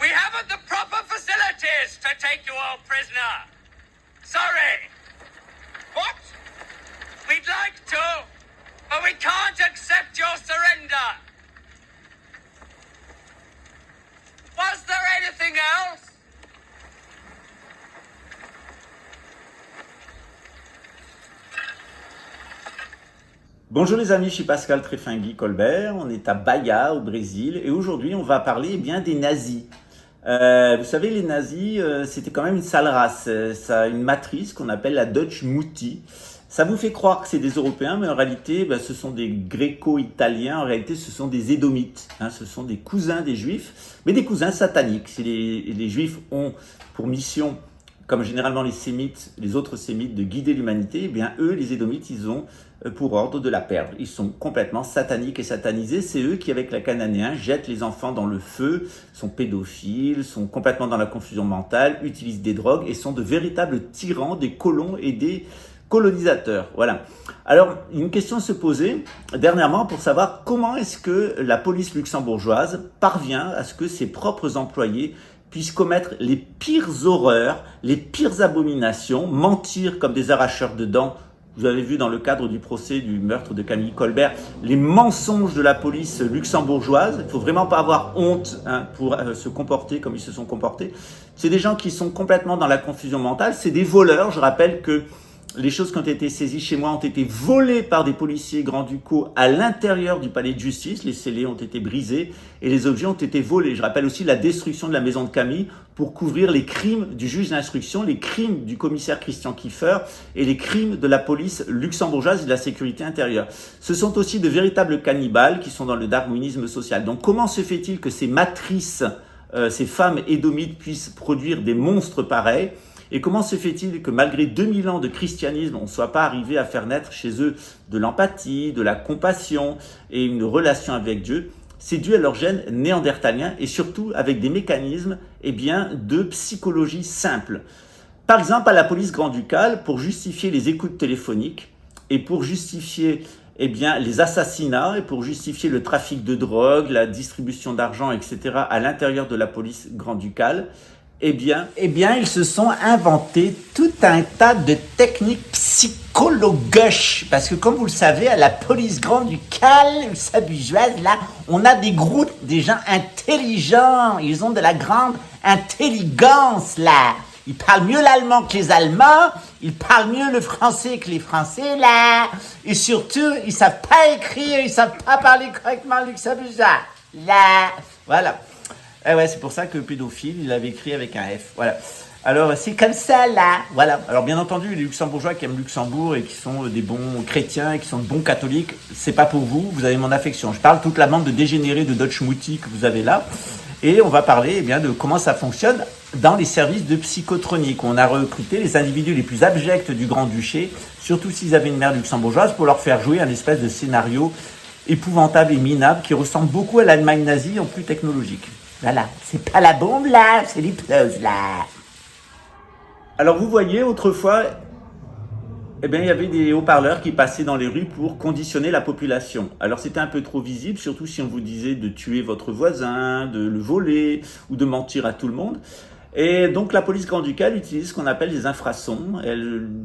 We haven't the proper facilities to take you all prisoner. Sorry. What? We'd like to, but we can't accept your surrender. Was there anything else? Bonjour les amis, je suis Pascal Tréfingui Colbert, on est à Bahia au Brésil et aujourd'hui on va parler bien des nazis. Vous savez, les nazis, c'était quand même une sale race, ça a une matrice qu'on appelle la Dutch Mutti. Ça vous fait croire que c'est des Européens, mais en réalité, ce sont des Gréco-Italiens, en réalité ce sont des Édomites, ce sont des cousins des Juifs, mais des cousins sataniques. Si les Juifs ont pour mission, comme généralement les Sémites, les autres Sémites, de guider l'humanité, eh bien eux, les Édomites, ils ont pour ordre de la perdre. Ils sont complètement sataniques et satanisés. C'est eux qui, avec les Cananéens, jettent les enfants dans le feu, sont pédophiles, sont complètement dans la confusion mentale, utilisent des drogues et sont de véritables tyrans des colons et des colonisateurs. Voilà. Alors, une question se posait dernièrement pour savoir comment est-ce que la police luxembourgeoise parvient à ce que ses propres employés puissent commettre les pires horreurs, les pires abominations, mentir comme des arracheurs de dents. Vous avez vu dans le cadre du procès du meurtre de Camille Colbert, les mensonges de la police luxembourgeoise. Il ne faut vraiment pas avoir honte pour se comporter comme ils se sont comportés. C'est des gens qui sont complètement dans la confusion mentale. C'est des voleurs. Je rappelle que les choses qui ont été saisies chez moi ont été volées par des policiers grand-ducaux à l'intérieur du palais de justice. Les scellés ont été brisés et les objets ont été volés. Je rappelle aussi la destruction de la maison de Camille pour couvrir les crimes du juge d'instruction, les crimes du commissaire Christian Kiefer et les crimes de la police luxembourgeoise et de la sécurité intérieure. Ce sont aussi de véritables cannibales qui sont dans le darwinisme social. Donc comment se fait-il que ces matrices, ces femmes édomites puissent produire des monstres pareils ? Et comment se fait-il que malgré 2000 ans de christianisme, on ne soit pas arrivé à faire naître chez eux de l'empathie, de la compassion et une relation avec Dieu ? C'est dû à leur gène néandertalien et surtout avec des mécanismes de psychologie simple. Par exemple, à la police grand-ducale, pour justifier les écoutes téléphoniques et pour justifier les assassinats et pour justifier le trafic de drogue, la distribution d'argent, etc. à l'intérieur de la police grand-ducale, ils se sont inventés tout un tas de techniques psychologues. Parce que comme vous le savez, à la police grand-ducale luxembourgeoise, là, on a des groupes, des gens intelligents. Ils ont de la grande intelligence, là. Ils parlent mieux l'allemand que les Allemands. Ils parlent mieux le français que les Français, là. Et surtout, ils savent pas écrire, ils savent pas parler correctement le luxembourgeois. Là, voilà. C'est pour ça que pédophile, il avait écrit avec un F. Voilà. Alors, c'est comme ça, là. Voilà. Alors, bien entendu, les Luxembourgeois qui aiment Luxembourg et qui sont des bons chrétiens et qui sont de bons catholiques, c'est pas pour vous. Vous avez mon affection. Je parle toute la bande de dégénérés de Dutch Mutti que vous avez là. Et on va parler, de comment ça fonctionne dans les services de psychotronique. On a recruté les individus les plus abjects du Grand-Duché, surtout s'ils avaient une mère luxembourgeoise, pour leur faire jouer un espèce de scénario épouvantable et minable qui ressemble beaucoup à l'Allemagne nazie en plus technologique. Voilà, c'est pas la bombe là, c'est l'hypnose là. Alors vous voyez, autrefois, il y avait des haut-parleurs qui passaient dans les rues pour conditionner la population. Alors c'était un peu trop visible, surtout si on vous disait de tuer votre voisin, de le voler ou de mentir à tout le monde. Et donc la police grand-ducale utilise ce qu'on appelle les infrasons.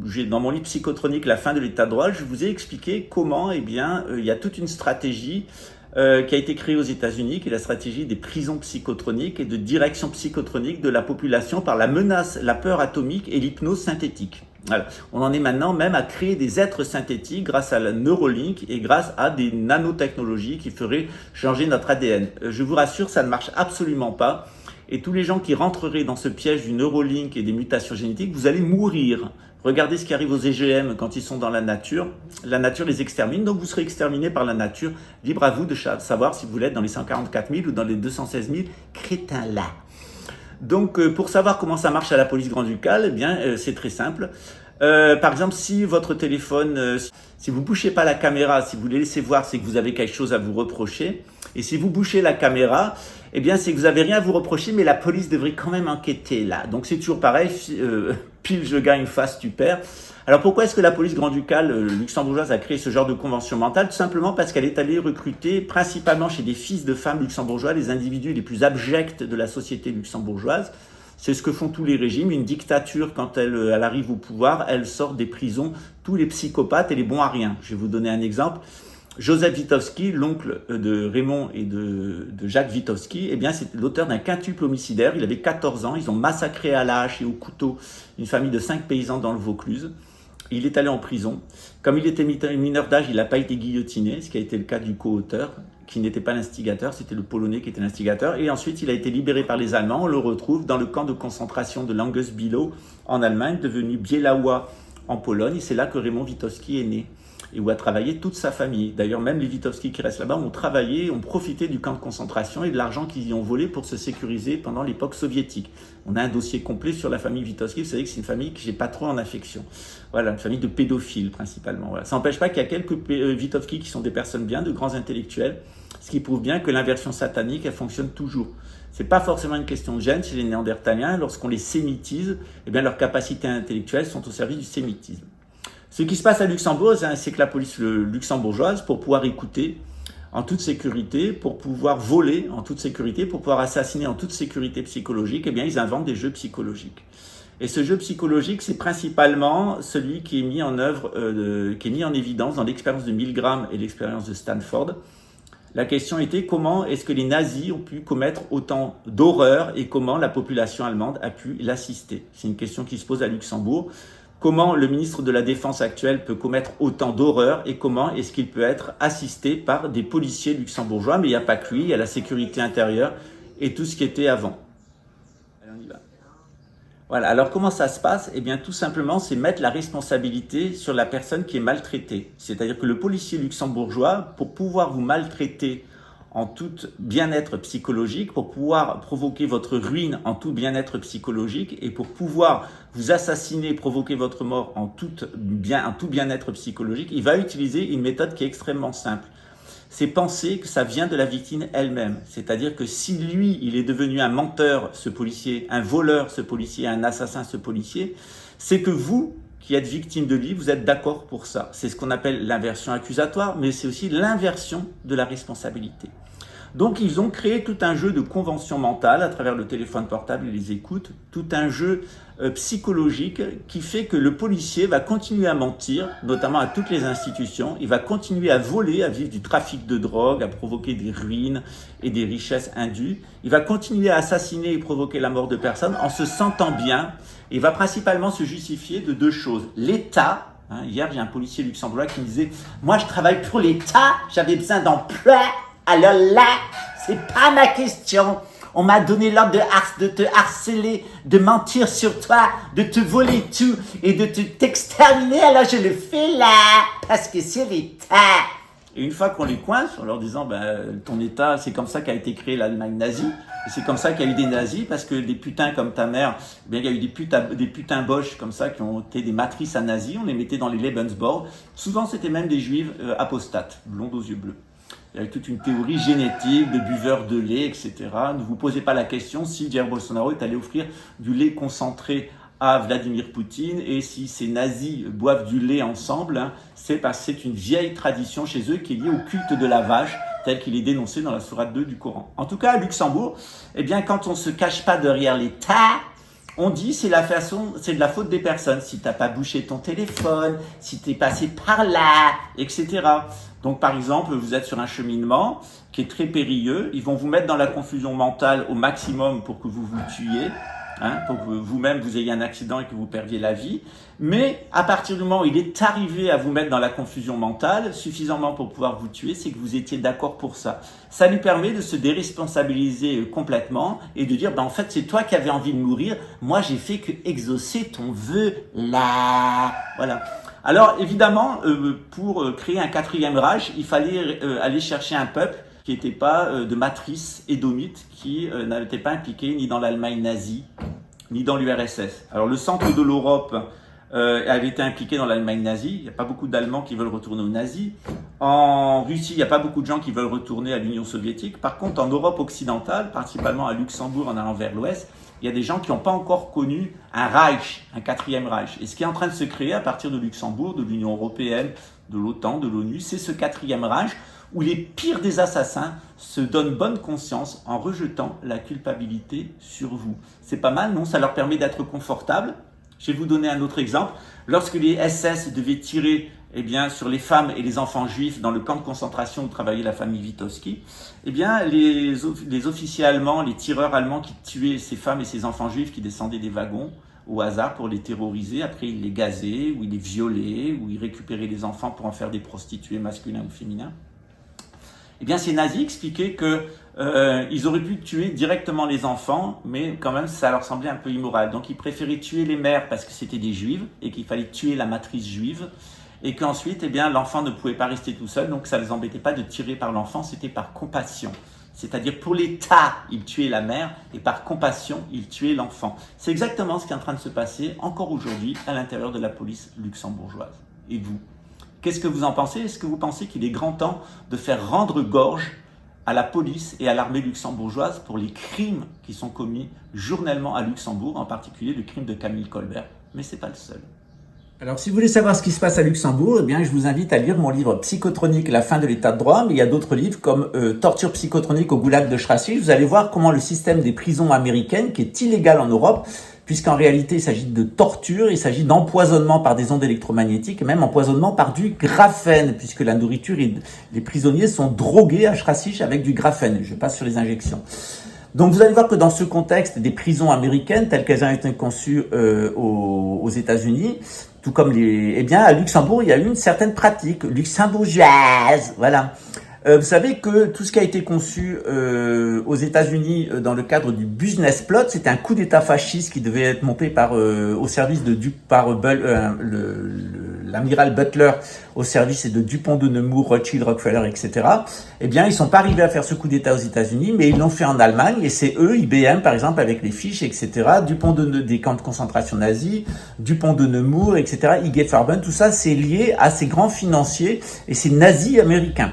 J'ai dans mon livre psychotronique La fin de l'état de droit, je vous ai expliqué comment il y a toute une stratégie qui a été créée aux États-Unis, qui est la stratégie des prisons psychotroniques et de direction psychotronique de la population par la menace, la peur atomique et l'hypnose synthétique. Voilà. On en est maintenant même à créer des êtres synthétiques grâce à la Neuralink et grâce à des nanotechnologies qui feraient changer notre ADN. Je vous rassure, ça ne marche absolument pas. Et tous les gens qui rentreraient dans ce piège du Neuralink et des mutations génétiques, vous allez mourir. Regardez ce qui arrive aux EGM quand ils sont dans la nature. La nature les extermine, donc vous serez exterminés par la nature. Libre à vous de savoir si vous l'êtes dans les 144 000 ou dans les 216 000 crétins là. Donc pour savoir comment ça marche à la police grand-ducale, c'est très simple. Par exemple, si votre téléphone, si vous bouchez pas la caméra, si vous les laissez voir, c'est que vous avez quelque chose à vous reprocher. Et si vous bouchez la caméra, eh bien c'est que vous n'avez rien à vous reprocher, mais la police devrait quand même enquêter là. Donc c'est toujours pareil, pile je gagne, face tu perds. Alors pourquoi est-ce que la police grand-ducale luxembourgeoise a créé ce genre de convention mentale? Tout simplement parce qu'elle est allée recruter principalement chez des fils de femmes luxembourgeois les individus les plus abjects de la société luxembourgeoise. C'est ce que font tous les régimes. Une dictature, quand elle arrive au pouvoir, elle sort des prisons tous les psychopathes et les bons à rien. Je vais vous donner un exemple. Joseph Witowski, l'oncle de Raymond et de Jacques Witowski, eh bien, c'est l'auteur d'un quintuple homicidaire. Il avait 14 ans. Ils ont massacré à la hache et au couteau une famille de 5 paysans dans le Vaucluse. Il est allé en prison. Comme il était mineur d'âge, il n'a pas été guillotiné, ce qui a été le cas du co-auteur, qui n'était pas l'instigateur, c'était le Polonais qui était l'instigateur. Et ensuite, il a été libéré par les Allemands. On le retrouve dans le camp de concentration de Langes-Bülow en Allemagne, devenu Bielawa en Pologne. Et c'est là que Raymond Witowski est né et où a travaillé toute sa famille. D'ailleurs, même les Witowski qui restent là-bas ont travaillé, ont profité du camp de concentration et de l'argent qu'ils y ont volé pour se sécuriser pendant l'époque soviétique. On a un dossier complet sur la famille Witowski. Vous savez que c'est une famille que j'ai pas trop en affection. Voilà, une famille de pédophiles principalement. Voilà. Ça n'empêche pas qu'il y a quelques Witowski qui sont des personnes bien, de grands intellectuels, ce qui prouve bien que l'inversion satanique, elle fonctionne toujours. C'est pas forcément une question de gêne chez les Néandertaliens. Lorsqu'on les sémitise, eh bien leurs capacités intellectuelles sont au service du sémitisme. Ce qui se passe à Luxembourg, c'est que la police luxembourgeoise, pour pouvoir écouter en toute sécurité, pour pouvoir voler en toute sécurité, pour pouvoir assassiner en toute sécurité psychologique, eh bien, ils inventent des jeux psychologiques. Et ce jeu psychologique, c'est principalement celui qui est mis en œuvre, qui est mis en évidence dans l'expérience de Milgram et l'expérience de Stanford. La question était comment est-ce que les nazis ont pu commettre autant d'horreurs et comment la population allemande a pu l'assister. C'est une question qui se pose à Luxembourg. Comment le ministre de la Défense actuel peut commettre autant d'horreurs et comment est-ce qu'il peut être assisté par des policiers luxembourgeois? Mais il n'y a pas que lui, il y a la sécurité intérieure et tout ce qui était avant. Allez, on y va. Voilà, alors comment ça se passe? Eh bien tout simplement, c'est mettre la responsabilité sur la personne qui est maltraitée. C'est-à-dire que le policier luxembourgeois, pour pouvoir vous maltraiter en tout bien-être psychologique, pour pouvoir provoquer votre ruine en tout bien-être psychologique et pour pouvoir vous assassiner, provoquer votre mort en tout bien-être psychologique, il va utiliser une méthode qui est extrêmement simple. C'est penser que ça vient de la victime elle-même. C'est-à-dire que si lui, il est devenu un menteur, ce policier, un voleur, ce policier, un assassin, ce policier, c'est que vous, qui êtes victime de lui, vous êtes d'accord pour ça. C'est ce qu'on appelle l'inversion accusatoire, mais c'est aussi l'inversion de la responsabilité. Donc ils ont créé tout un jeu de convention mentale à travers le téléphone portable et les écoutes, tout un jeu psychologique qui fait que le policier va continuer à mentir, notamment à toutes les institutions, il va continuer à voler, à vivre du trafic de drogue, à provoquer des ruines et des richesses indues, il va continuer à assassiner et provoquer la mort de personnes en se sentant bien, et il va principalement se justifier de deux choses. L'État, hier j'ai un policier luxembourgeois qui me disait « Moi je travaille pour l'État, j'avais besoin d'emploi ». Alors là, c'est pas ma question. On m'a donné l'ordre de te harceler, de mentir sur toi, de te voler tout et de t'exterminer. Alors je le fais là, parce que c'est l'État. Et une fois qu'on les coince, en leur disant, ton État, c'est comme ça qu'a été créée l'Allemagne nazie. Et c'est comme ça qu'il y a eu des nazis, parce que des putains comme ta mère, il y a eu des putains boches comme ça qui ont été des matrices à nazis. On les mettait dans les Lebensborn. Souvent, c'était même des juives apostates, blondes aux yeux bleus. Il y avait toute une théorie génétique de buveurs de lait, etc. Ne vous posez pas la question si Jair Bolsonaro est allé offrir du lait concentré à Vladimir Poutine et si ces nazis boivent du lait ensemble, c'est parce que c'est une vieille tradition chez eux qui est liée au culte de la vache, tel qu'il est dénoncé dans la sourate 2 du Coran. En tout cas, à Luxembourg, eh bien, quand on ne se cache pas derrière l'État, on dit c'est de la faute des personnes. Si t'as pas bouché ton téléphone, si t'es passé par là, etc. Donc par exemple, vous êtes sur un cheminement qui est très périlleux. Ils vont vous mettre dans la confusion mentale au maximum pour que vous vous tuiez, pour que vous-même vous ayez un accident et que vous perdiez la vie. Mais à partir du moment où il est arrivé à vous mettre dans la confusion mentale, suffisamment pour pouvoir vous tuer, c'est que vous étiez d'accord pour ça. Ça lui permet de se déresponsabiliser complètement et de dire, en fait, c'est toi qui avais envie de mourir. Moi, j'ai fait que exaucer ton vœu là. Voilà. Alors, évidemment, pour créer un quatrième Reich, il fallait aller chercher un peuple qui n'était pas de matrice édomite, qui n'était pas impliqué ni dans l'Allemagne nazie, ni dans l'URSS. Alors, le centre de l'Europe avait été impliqué dans l'Allemagne nazie. Il n'y a pas beaucoup d'Allemands qui veulent retourner aux nazis. En Russie, il n'y a pas beaucoup de gens qui veulent retourner à l'Union soviétique. Par contre, en Europe occidentale, principalement à Luxembourg, en allant vers l'ouest, il y a des gens qui n'ont pas encore connu un Reich, un quatrième Reich. Et ce qui est en train de se créer à partir de Luxembourg, de l'Union européenne, de l'OTAN, de l'ONU, c'est ce quatrième Reich où les pires des assassins se donnent bonne conscience en rejetant la culpabilité sur vous. C'est pas mal, non? Ça leur permet d'être confortables. Je vais vous donner un autre exemple. Lorsque les SS devaient tirer sur les femmes et les enfants juifs dans le camp de concentration où travaillait la famille Witowski, les officiers allemands, les tireurs allemands qui tuaient ces femmes et ces enfants juifs qui descendaient des wagons au hasard pour les terroriser, après ils les gazaient, ou ils les violaient, ou ils récupéraient les enfants pour en faire des prostituées masculins ou féminins. Ces nazis expliquaient que ils auraient pu tuer directement les enfants, mais quand même ça leur semblait un peu immoral. Donc ils préféraient tuer les mères parce que c'était des juives et qu'il fallait tuer la matrice juive, et qu'ensuite l'enfant ne pouvait pas rester tout seul, donc ça ne les embêtait pas de tirer par l'enfant, c'était par compassion. C'est-à-dire pour l'État, ils tuaient la mère et par compassion, ils tuaient l'enfant. C'est exactement ce qui est en train de se passer encore aujourd'hui à l'intérieur de la police luxembourgeoise. Et vous, qu'est-ce que vous en pensez? Est-ce que vous pensez qu'il est grand temps de faire rendre gorge à la police et à l'armée luxembourgeoise pour les crimes qui sont commis journellement à Luxembourg, en particulier le crime de Camille Colbert? Mais ce n'est pas le seul. Alors, si vous voulez savoir ce qui se passe à Luxembourg, je vous invite à lire mon livre Psychotronique, la fin de l'état de droit, mais il y a d'autres livres comme Torture psychotronique au goulag de Strassi. Vous allez voir comment le système des prisons américaines, qui est illégal en Europe, puisqu'en réalité, il s'agit de torture, il s'agit d'empoisonnement par des ondes électromagnétiques, et même empoisonnement par du graphène, puisque la nourriture et les prisonniers sont drogués à Strassi avec du graphène. Je passe sur les injections. Donc vous allez voir que dans ce contexte des prisons américaines telles qu'elles ont été conçues aux États-Unis, tout comme à Luxembourg, il y a eu une certaine pratique luxembourgeoise. Voilà. Vous savez que tout ce qui a été conçu aux États-Unis dans le cadre du business plot, c'était un coup d'État fasciste qui devait être monté au service de l'amiral Butler, au service de Dupont de Nemours, Rothschild, Rockefeller, etc. Ils sont pas arrivés à faire ce coup d'État aux États-Unis, mais ils l'ont fait en Allemagne, et c'est eux, IBM par exemple, avec les fiches, etc. Dupont des camps de concentration nazis, Dupont de Nemours, etc. IG Farben, tout ça, c'est lié à ces grands financiers et ces nazis américains.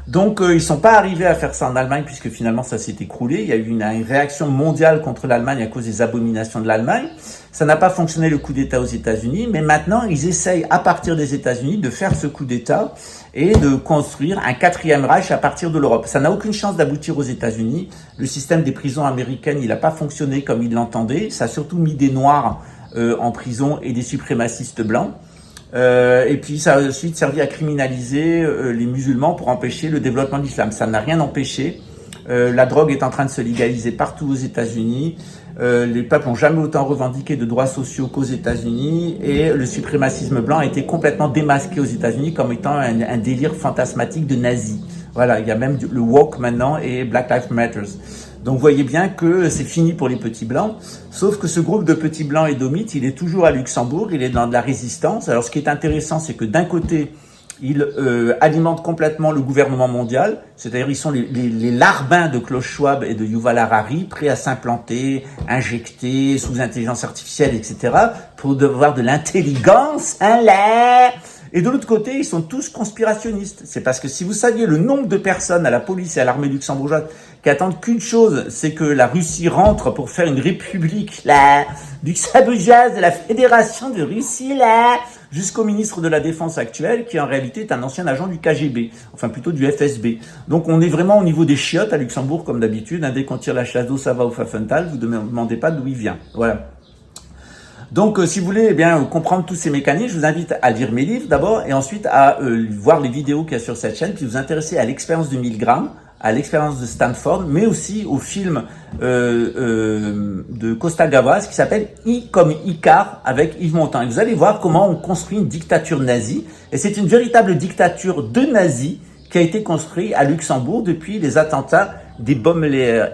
Donc, ils sont pas arrivés à faire ça en Allemagne puisque finalement ça s'est écroulé. Il y a eu une réaction mondiale contre l'Allemagne à cause des abominations de l'Allemagne. Ça n'a pas fonctionné le coup d'État aux États-Unis, mais maintenant ils essayent à partir des États-Unis de faire ce coup d'État et de construire un quatrième Reich à partir de l'Europe. Ça n'a aucune chance d'aboutir aux États-Unis. Le système des prisons américaines, il n'a pas fonctionné comme ils l'entendaient. Ça a surtout mis des Noirs en prison et des suprémacistes blancs. Et puis ça a ensuite servi à criminaliser les musulmans pour empêcher le développement de l'islam. Ça n'a rien empêché. La drogue est en train de se légaliser partout aux États-Unis. Les peuples n'ont jamais autant revendiqué de droits sociaux qu'aux États-Unis, et le suprémacisme blanc a été complètement démasqué aux États-Unis comme étant un délire fantasmatique de nazis. Voilà, il y a même le woke maintenant et Black Lives Matter. Donc vous voyez bien que c'est fini pour les petits blancs, sauf que ce groupe de petits blancs édomites, il est toujours à Luxembourg, il est dans de la résistance. Alors ce qui est intéressant, c'est que d'un côté, ils alimentent complètement le gouvernement mondial, c'est-à-dire ils sont les larbins de Klaus Schwab et de Yuval Harari, prêts à s'implanter, injecter sous intelligence artificielle, etc., pour avoir de l'intelligence, Et de l'autre côté, ils sont tous conspirationnistes. C'est parce que si vous saviez le nombre de personnes à la police et à l'armée luxembourgeoise qui attendent qu'une chose, c'est que la Russie rentre pour faire une république, luxembourgeoise de la Fédération de Russie, jusqu'au ministre de la Défense actuel, qui en réalité est un ancien agent du KGB, enfin plutôt du FSB. Donc on est vraiment au niveau des chiottes à Luxembourg, comme d'habitude. Dès qu'on tire la chasse d'eau, ça va au Pfaffenthal, vous ne demandez pas d'où il vient. Voilà. Donc, si vous voulez comprendre tous ces mécanismes, je vous invite à lire mes livres d'abord, et ensuite à voir les vidéos qu'il y a sur cette chaîne, puis vous intéresser à l'expérience du 1000 grammes, à l'expérience de Stanford, mais aussi au film de Costa Gavras qui s'appelle I comme Icare avec Yves Montand. Et vous allez voir comment on construit une dictature nazie, et c'est une véritable dictature de nazis qui a été construite à Luxembourg depuis les attentats des Baumler.